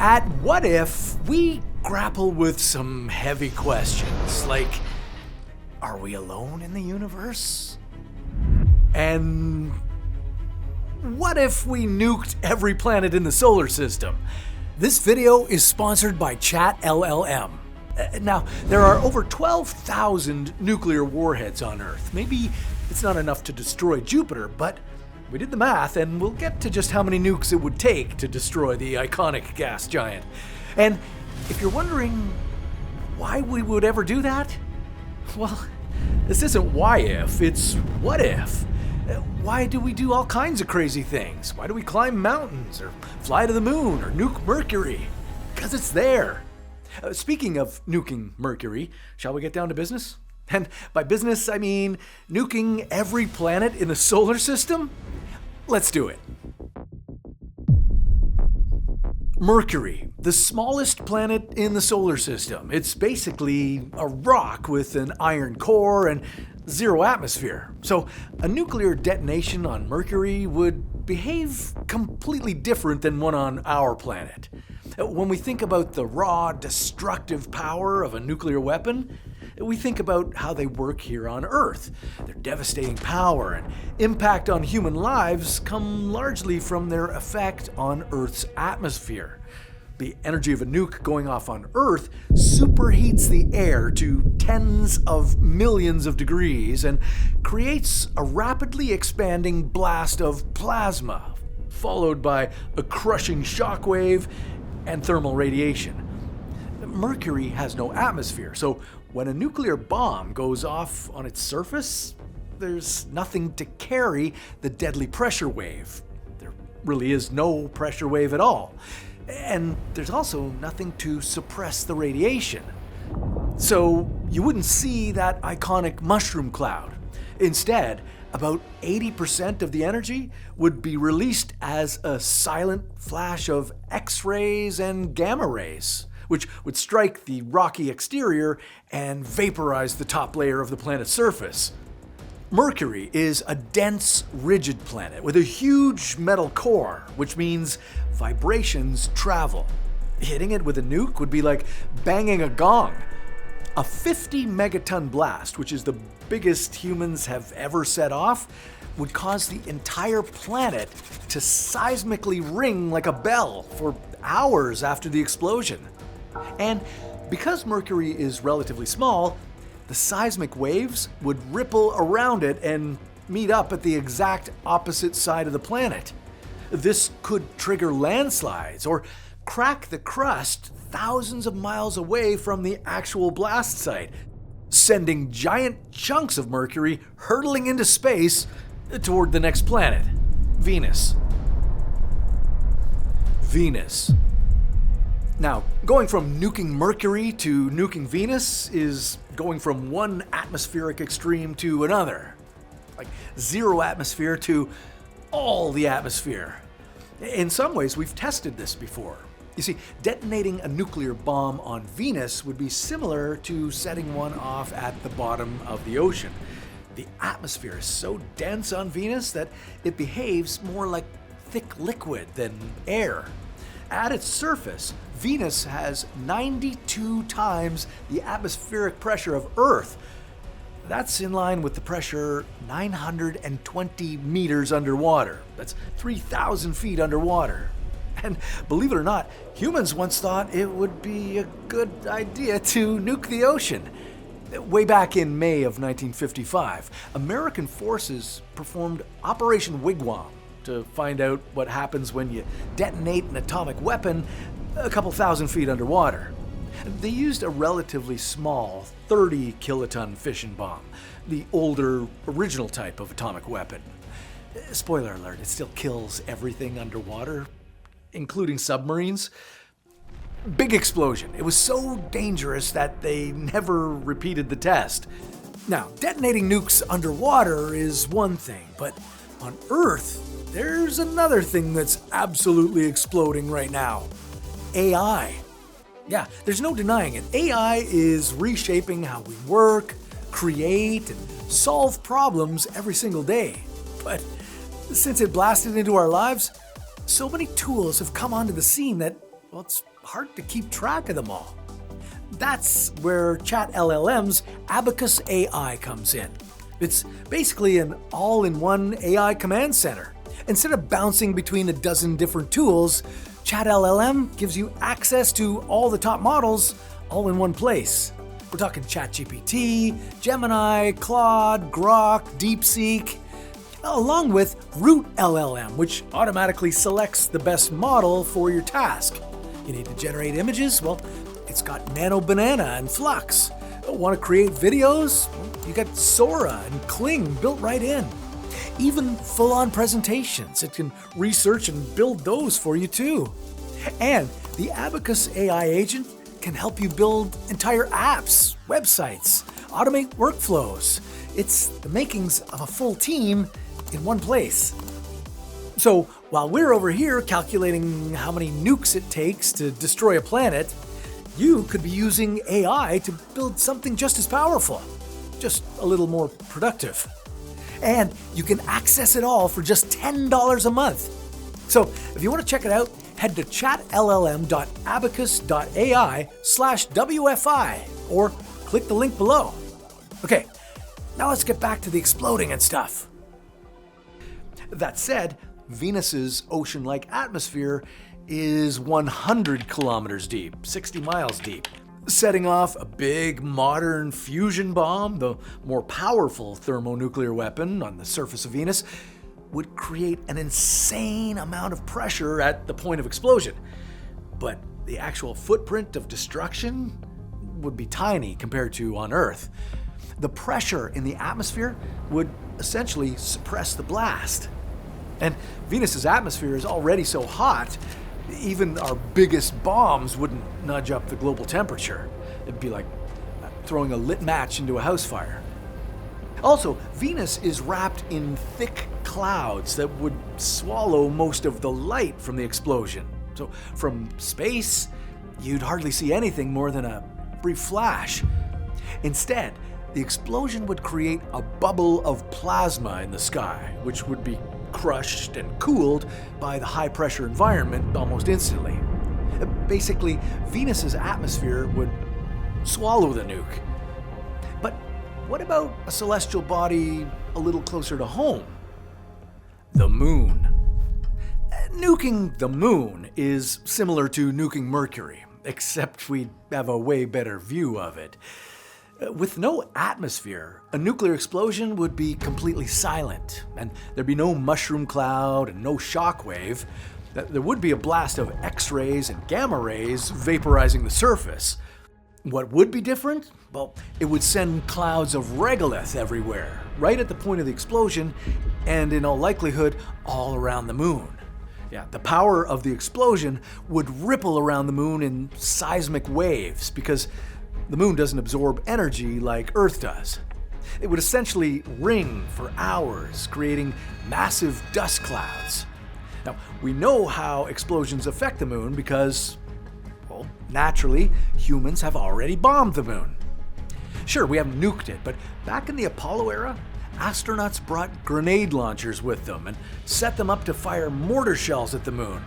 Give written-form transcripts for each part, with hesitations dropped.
At What If, we grapple with some heavy questions, like, are we alone in the universe? And what if we nuked every planet in the solar system? This video is sponsored by Chat LLM. Now, there are over 12,000 nuclear warheads on Earth. Maybe it's not enough to destroy Jupiter, but we did the math and we'll get to just how many nukes it would take to destroy the iconic gas giant. And if you're wondering why we would ever do that, well, this isn't why if, it's what if. Why do we do all kinds of crazy things? Why do we climb mountains or fly to the moon or nuke Mercury? Because it's there. Speaking of nuking Mercury, shall we get down to business? And by business, I mean nuking every planet in the solar system? Let's do it. Mercury, the smallest planet in the solar system. It's basically a rock with an iron core and zero atmosphere. So a nuclear detonation on Mercury would behave completely different than one on our planet. When we think about the raw, destructive power of a nuclear weapon, we think about how they work here on Earth. Their devastating power and impact on human lives come largely from their effect on Earth's atmosphere. The energy of a nuke going off on Earth superheats the air to tens of millions of degrees and creates a rapidly expanding blast of plasma, followed by a crushing shockwave and thermal radiation. Mercury has no atmosphere, so when a nuclear bomb goes off on its surface, there's nothing to carry the deadly pressure wave. There really is no pressure wave at all. And there's also nothing to suppress the radiation. So you wouldn't see that iconic mushroom cloud. Instead, about 80% of the energy would be released as a silent flash of X-rays and gamma rays, which would strike the rocky exterior and vaporize the top layer of the planet's surface. Mercury is a dense, rigid planet with a huge metal core, which means vibrations travel. Hitting it with a nuke would be like banging a gong. A 50 megaton blast, which is the biggest humans have ever set off, would cause the entire planet to seismically ring like a bell for hours after the explosion. And because Mercury is relatively small, the seismic waves would ripple around it and meet up at the exact opposite side of the planet. This could trigger landslides or crack the crust thousands of miles away from the actual blast site, sending giant chunks of Mercury hurtling into space toward the next planet, Venus. Venus. Now, going from nuking Mercury to nuking Venus is going from one atmospheric extreme to another. Like zero atmosphere to all the atmosphere. In some ways, we've tested this before. You see, detonating a nuclear bomb on Venus would be similar to setting one off at the bottom of the ocean. The atmosphere is so dense on Venus that it behaves more like thick liquid than air. At its surface, Venus has 92 times the atmospheric pressure of Earth. That's in line with the pressure 920 meters underwater. That's 3,000 feet underwater. And believe it or not, humans once thought it would be a good idea to nuke the ocean. Way back in May of 1955, American forces performed Operation Wigwam to find out what happens when you detonate an atomic weapon a couple thousand feet underwater. They used a relatively small 30 kiloton fission bomb, the older, original type of atomic weapon. Spoiler alert, it still kills everything underwater, including submarines. Big explosion. It was so dangerous that they never repeated the test. Now, detonating nukes underwater is one thing, but on Earth, there's another thing that's absolutely exploding right now. AI. Yeah, there's no denying it. AI is reshaping how we work, create, and solve problems every single day. But since it blasted into our lives, so many tools have come onto the scene that well, it's hard to keep track of them all. That's where Chat LLM's Abacus AI comes in. It's basically an all-in-one AI command center. Instead of bouncing between a dozen different tools, Chat LLM gives you access to all the top models all in one place. We're talking ChatGPT, Gemini, Claude, Grok, DeepSeek, along with Root LLM, which automatically selects the best model for your task. You need to generate images? Well, it's got Nano Banana and Flux. Want to create videos? You got Sora and Kling built right in. Even full-on presentations, it can research and build those for you too. And the Abacus AI agent can help you build entire apps, websites, automate workflows. It's the makings of a full team in one place. So while we're over here calculating how many nukes it takes to destroy a planet, you could be using AI to build something just as powerful, just a little more productive. And you can access it all for just $10 a month. So if you want to check it out, head to chatllm.abacus.ai/WFI or click the link below. Okay, now let's get back to the exploding and stuff. That said, Venus's ocean-like atmosphere is 100 kilometers deep, 60 miles deep. Setting off a big modern fusion bomb, the more powerful thermonuclear weapon on the surface of Venus, would create an insane amount of pressure at the point of explosion. But the actual footprint of destruction would be tiny compared to on Earth. The pressure in the atmosphere would essentially suppress the blast. And Venus's atmosphere is already so hot, even our biggest bombs wouldn't nudge up the global temperature. It'd be like throwing a lit match into a house fire. Also, Venus is wrapped in thick clouds that would swallow most of the light from the explosion. So from space, you'd hardly see anything more than a brief flash. Instead, the explosion would create a bubble of plasma in the sky, which would be crushed and cooled by the high-pressure environment almost instantly. Basically, Venus's atmosphere would swallow the nuke. But what about a celestial body a little closer to home? The Moon. Nuking the Moon is similar to nuking Mercury, except we'd have a way better view of it. With no atmosphere, a nuclear explosion would be completely silent, and there'd be no mushroom cloud and no shockwave. There would be a blast of X-rays and gamma rays vaporizing the surface. What would be different? Well, it would send clouds of regolith everywhere, right at the point of the explosion, and in all likelihood, all around the moon. Yeah, the power of the explosion would ripple around the moon in seismic waves because the moon doesn't absorb energy like Earth does. It would essentially ring for hours, creating massive dust clouds. Now, we know how explosions affect the moon because, well, naturally, humans have already bombed the moon. Sure, we haven't nuked it, but back in the Apollo era, astronauts brought grenade launchers with them and set them up to fire mortar shells at the moon.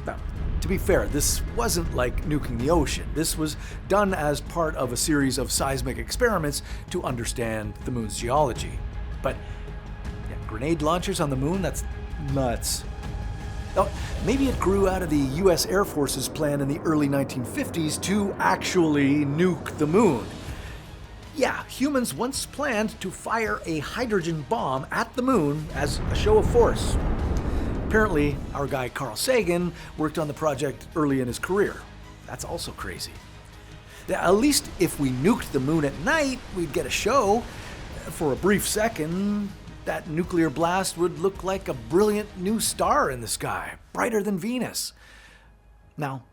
Now, to be fair, this wasn't like nuking the ocean. This was done as part of a series of seismic experiments to understand the moon's geology. But yeah, grenade launchers on the moon? That's nuts. Now, maybe it grew out of the US Air Force's plan in the early 1950s to actually nuke the moon. Yeah, humans once planned to fire a hydrogen bomb at the moon as a show of force. Apparently, our guy Carl Sagan worked on the project early in his career. That's also crazy. At least if we nuked the moon at night, we'd get a show. For a brief second, that nuclear blast would look like a brilliant new star in the sky, brighter than Venus. Now,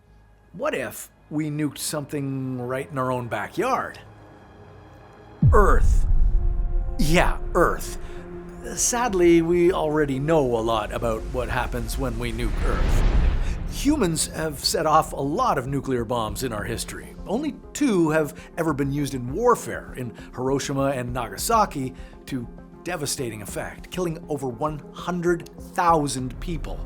what if we nuked something right in our own backyard? Earth. Yeah, Earth. Sadly, we already know a lot about what happens when we nuke Earth. Humans have set off a lot of nuclear bombs in our history. Only 2 have ever been used in warfare, in Hiroshima and Nagasaki, to devastating effect, killing over 100,000 people.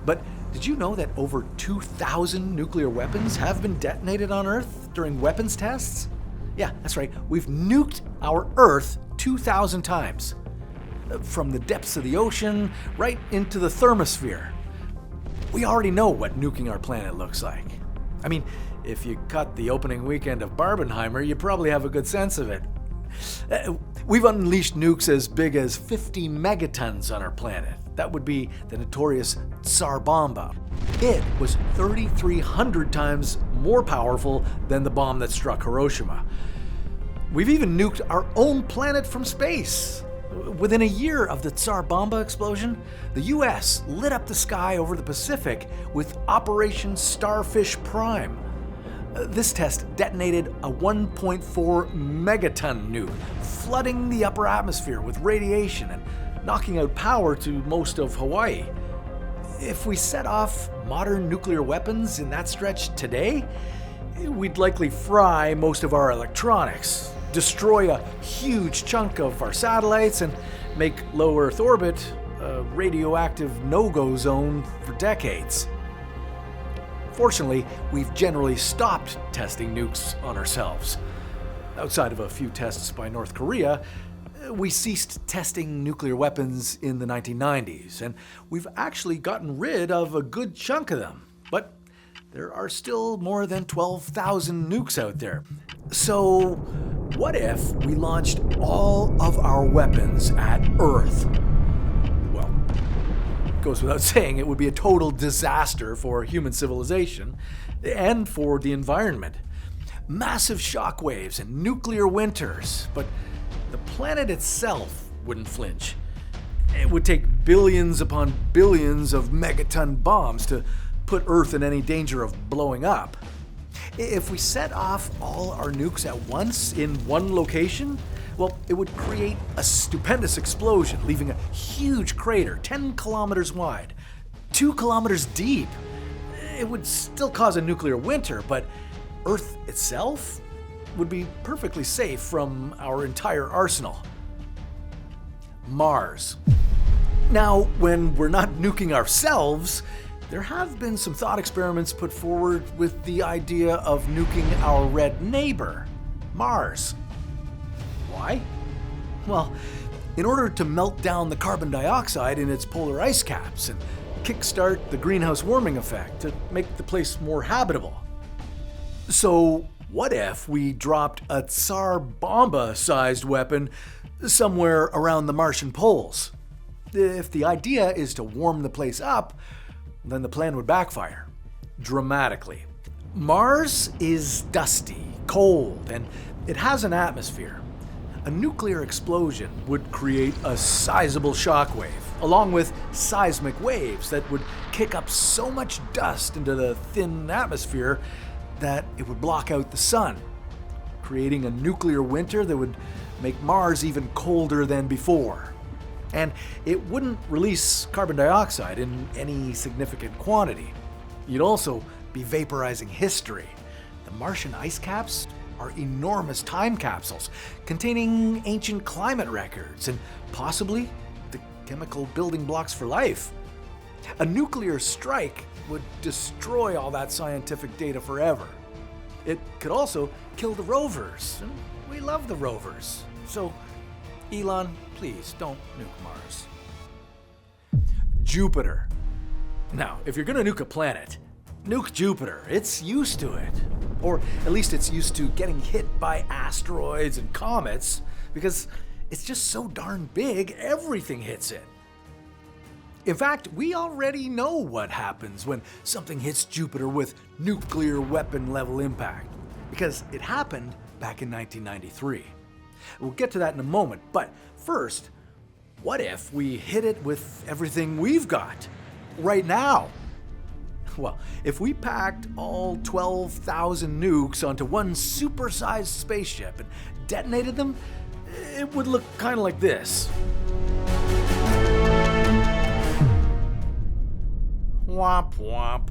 But Did you know that over 2,000 nuclear weapons have been detonated on Earth during weapons tests? Yeah, that's right. We've nuked our Earth 2,000 times. From the depths of the ocean right into the thermosphere. We already know what nuking our planet looks like. I mean, if you caught the opening weekend of Barbenheimer, you probably have a good sense of it. We've unleashed nukes as big as 50 megatons on our planet. That would be the notorious Tsar Bomba. It was 3,300 times more powerful than the bomb that struck Hiroshima. We've even nuked our own planet from space. Within a year of the Tsar Bomba explosion, the US lit up the sky over the Pacific with Operation Starfish Prime. This test detonated a 1.4 megaton nuke, flooding the upper atmosphere with radiation and knocking out power to most of Hawaii. If we set off modern nuclear weapons in that stretch today, we'd likely fry most of our electronics, destroy a huge chunk of our satellites, and make low Earth orbit a radioactive no-go zone for decades. Fortunately, we've generally stopped testing nukes on ourselves. Outside of a few tests by North Korea, we ceased testing nuclear weapons in the 1990s, and we've actually gotten rid of a good chunk of them. But there are still more than 12,000 nukes out there. So, what if we launched all of our weapons at Earth? Well, it goes without saying it would be a total disaster for human civilization and for the environment. Massive shockwaves and nuclear winters, but the planet itself wouldn't flinch. It would take billions upon billions of megaton bombs to put Earth in any danger of blowing up. If we set off all our nukes at once in one location, well, it would create a stupendous explosion, leaving a huge crater 10 kilometers wide, 2 kilometers deep. It would still cause a nuclear winter, but Earth itself would be perfectly safe from our entire arsenal. Mars. Now, when we're not nuking ourselves, there have been some thought experiments put forward with the idea of nuking our red neighbor, Mars. Why? Well, in order to melt down the carbon dioxide in its polar ice caps and kickstart the greenhouse warming effect to make the place more habitable. So, what if we dropped a Tsar Bomba-sized weapon somewhere around the Martian poles? If the idea is to warm the place up, then the plan would backfire dramatically. Mars is dusty, cold, and it has an atmosphere. A nuclear explosion would create a sizable shockwave, along with seismic waves that would kick up so much dust into the thin atmosphere that it would block out the sun, creating a nuclear winter that would make Mars even colder than before. And it wouldn't release carbon dioxide in any significant quantity. You'd also be vaporizing history. The Martian ice caps are enormous time capsules containing ancient climate records and possibly the chemical building blocks for life. A nuclear strike would destroy all that scientific data forever. It could also kill the rovers, and we love the rovers. So, Elon, please don't nuke Mars. Jupiter. Now, if you're gonna nuke a planet, nuke Jupiter. It's used to it. Or at least it's used to getting hit by asteroids and comets, because it's just so darn big, everything hits it. In fact, we already know what happens when something hits Jupiter with nuclear weapon level impact, because it happened back in 1993. We'll get to that in a moment, but first, what if we hit it with everything we've got right now? Well, if we packed all 12,000 nukes onto one supersized spaceship and detonated them, it would look kind of like this. Womp womp.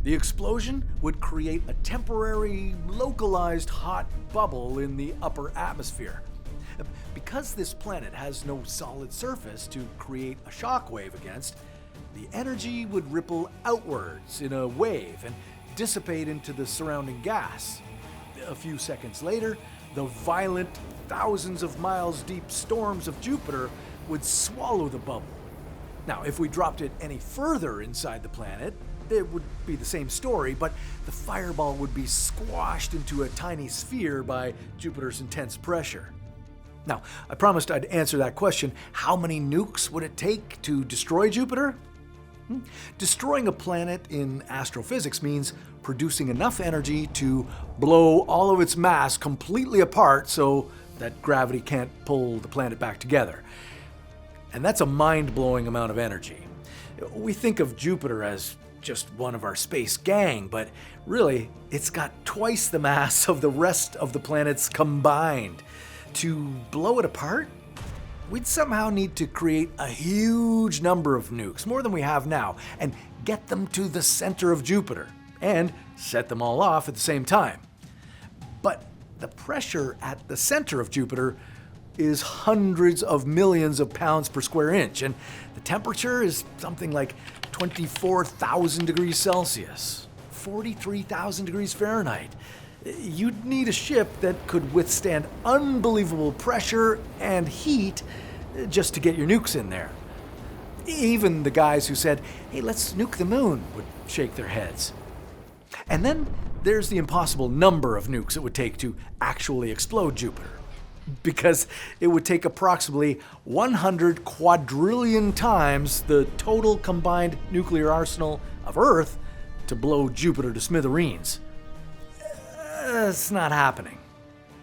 The explosion would create a temporary, localized hot bubble in the upper atmosphere. Because this planet has no solid surface to create a shockwave against, the energy would ripple outwards in a wave and dissipate into the surrounding gas. A few seconds later, the violent, thousands of miles deep storms of Jupiter would swallow the bubble. Now, if we dropped it any further inside the planet, it would be the same story, but the fireball would be squashed into a tiny sphere by Jupiter's intense pressure. Now, I promised I'd answer that question. How many nukes would it take to destroy Jupiter? Destroying a planet in astrophysics means producing enough energy to blow all of its mass completely apart so that gravity can't pull the planet back together. And that's a mind-blowing amount of energy. We think of Jupiter as just one of our space gang, but really, it's got twice the mass of the rest of the planets combined. To blow it apart, we'd somehow need to create a huge number of nukes, more than we have now, and get them to the center of Jupiter, and set them all off at the same time. But the pressure at the center of Jupiter is hundreds of millions of pounds per square inch, and the temperature is something like 24,000 degrees Celsius, 43,000 degrees Fahrenheit. You'd need a ship that could withstand unbelievable pressure and heat just to get your nukes in there. Even the guys who said, "Hey, let's nuke the moon," would shake their heads. And then there's the impossible number of nukes it would take to actually explode Jupiter, because it would take approximately 100 quadrillion times the total combined nuclear arsenal of Earth to blow Jupiter to smithereens. It's not happening.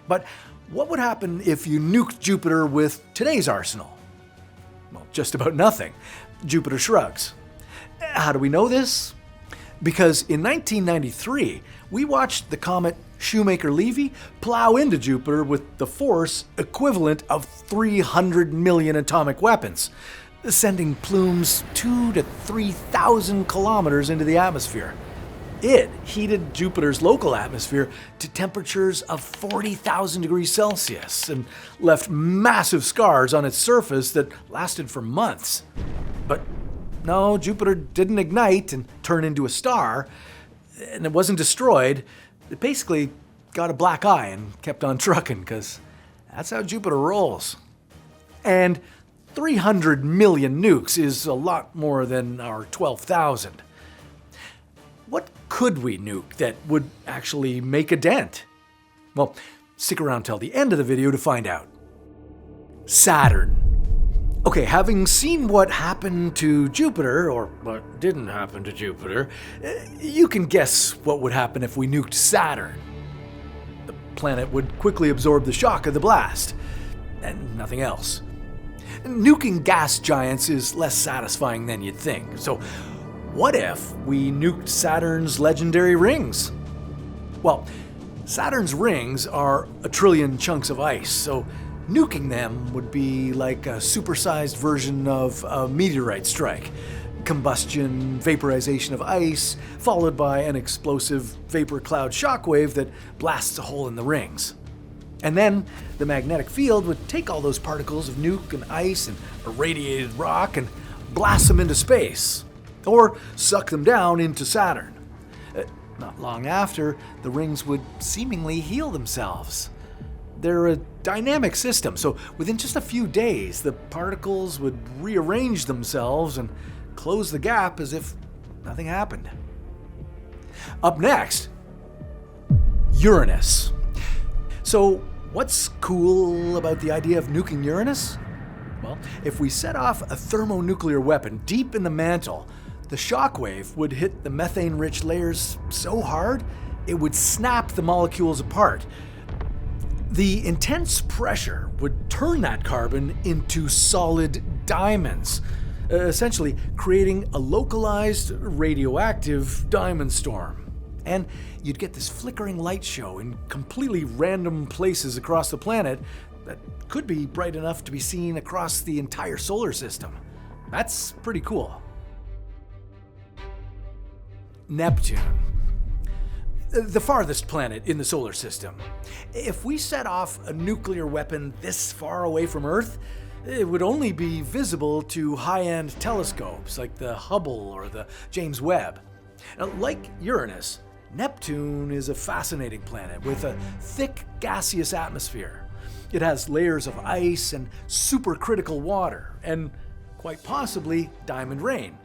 But what would happen if you nuked Jupiter with today's arsenal? Well, just about nothing. Jupiter shrugs. How do we know this? Because in 1993, we watched the comet Shoemaker-Levy plow into Jupiter with the force equivalent of 300 million atomic weapons, sending plumes 2,000 to 3,000 kilometers into the atmosphere. It heated Jupiter's local atmosphere to temperatures of 40,000 degrees Celsius and left massive scars on its surface that lasted for months. But no, Jupiter didn't ignite and turn into a star, and it wasn't destroyed. It basically got a black eye and kept on trucking, because that's how Jupiter rolls. And 300 million nukes is a lot more than our 12,000. What could we nuke that would actually make a dent? Well, stick around till the end of the video to find out. Saturn. Okay, having seen what happened to Jupiter, or what didn't happen to Jupiter, you can guess what would happen if we nuked Saturn. The planet would quickly absorb the shock of the blast, and nothing else. Nuking gas giants is less satisfying than you'd think, so what if we nuked Saturn's legendary rings? Well, Saturn's rings are a trillion chunks of ice, so nuking them would be like a supersized version of a meteorite strike. Combustion, vaporization of ice, followed by an explosive vapor cloud shockwave that blasts a hole in the rings. And then the magnetic field would take all those particles of nuke and ice and irradiated rock and blast them into space, or suck them down into Saturn. Not long after, the rings would seemingly heal themselves. They're a dynamic system, so within just a few days, the particles would rearrange themselves and close the gap as if nothing happened. Up next, Uranus. So, what's cool about the idea of nuking Uranus? Well, if we set off a thermonuclear weapon deep in the mantle, the shockwave would hit the methane-rich layers so hard, it would snap the molecules apart. The intense pressure would turn that carbon into solid diamonds, essentially creating a localized radioactive diamond storm. And you'd get this flickering light show in completely random places across the planet that could be bright enough to be seen across the entire solar system. That's pretty cool. Neptune. The farthest planet in the solar system. If we set off a nuclear weapon this far away from Earth, It would only be visible to high-end telescopes like the Hubble or the James Webb. Now, like Uranus, Neptune is a fascinating planet with a thick gaseous atmosphere. It has layers of ice and supercritical water, and quite possibly diamond rain.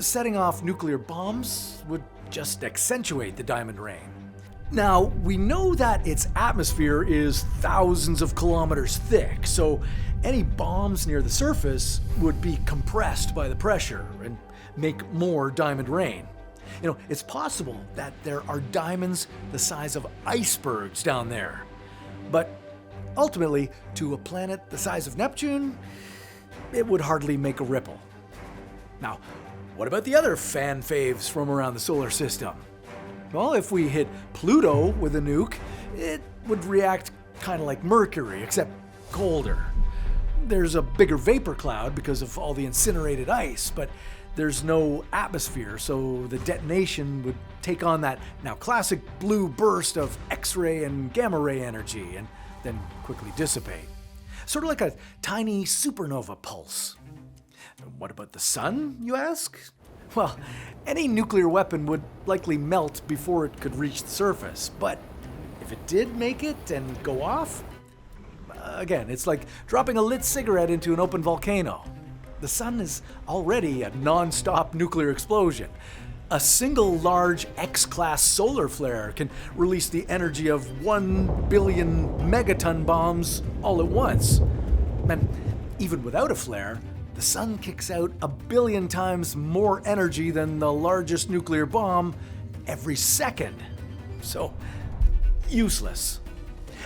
Setting off nuclear bombs would just accentuate the diamond rain. Now, we know that its atmosphere is thousands of kilometers thick, so any bombs near the surface would be compressed by the pressure and make more diamond rain. It's possible that there are diamonds the size of icebergs down there. But ultimately, to a planet the size of Neptune, it would hardly make a ripple. Now, what about the other fan faves from around the solar system? Well, if we hit Pluto with a nuke, it would react kind of like Mercury, except colder. There's a bigger vapor cloud because of all the incinerated ice, but there's no atmosphere, so the detonation would take on that now classic blue burst of X-ray and gamma ray energy and then quickly dissipate. Sort of like a tiny supernova pulse. What about the sun, you ask? Well, any nuclear weapon would likely melt before it could reach the surface, but if it did make it and go off, again, it's like dropping a lit cigarette into an open volcano. The sun is already a non-stop nuclear explosion. A single large X-class solar flare can release the energy of 1 billion megaton bombs all at once. And even without a flare, the sun kicks out 1 billion times more energy than the largest nuclear bomb every second. So, useless.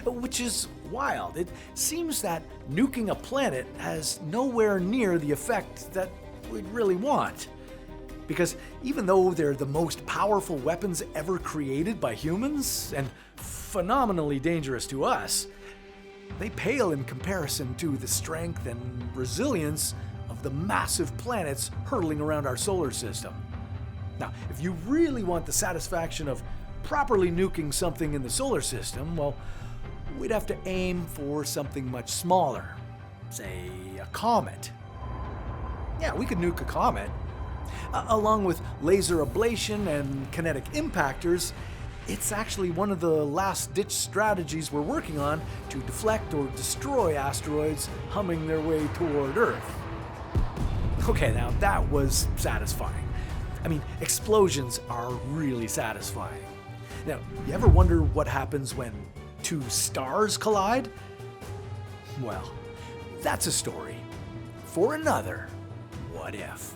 Which is wild. It seems that nuking a planet has nowhere near the effect that we'd really want. Because even though they're the most powerful weapons ever created by humans, and phenomenally dangerous to us, they pale in comparison to the strength and resilience of the massive planets hurtling around our solar system. Now, if you really want the satisfaction of properly nuking something in the solar system, well, we'd have to aim for something much smaller. Say, a comet. Yeah, we could nuke a comet. Along with laser ablation and kinetic impactors, it's actually one of the last-ditch strategies we're working on to deflect or destroy asteroids humming their way toward Earth. Okay, now that was satisfying. I mean, explosions are really satisfying. Now, you ever wonder what happens when two stars collide? Well, that's a story for another What If.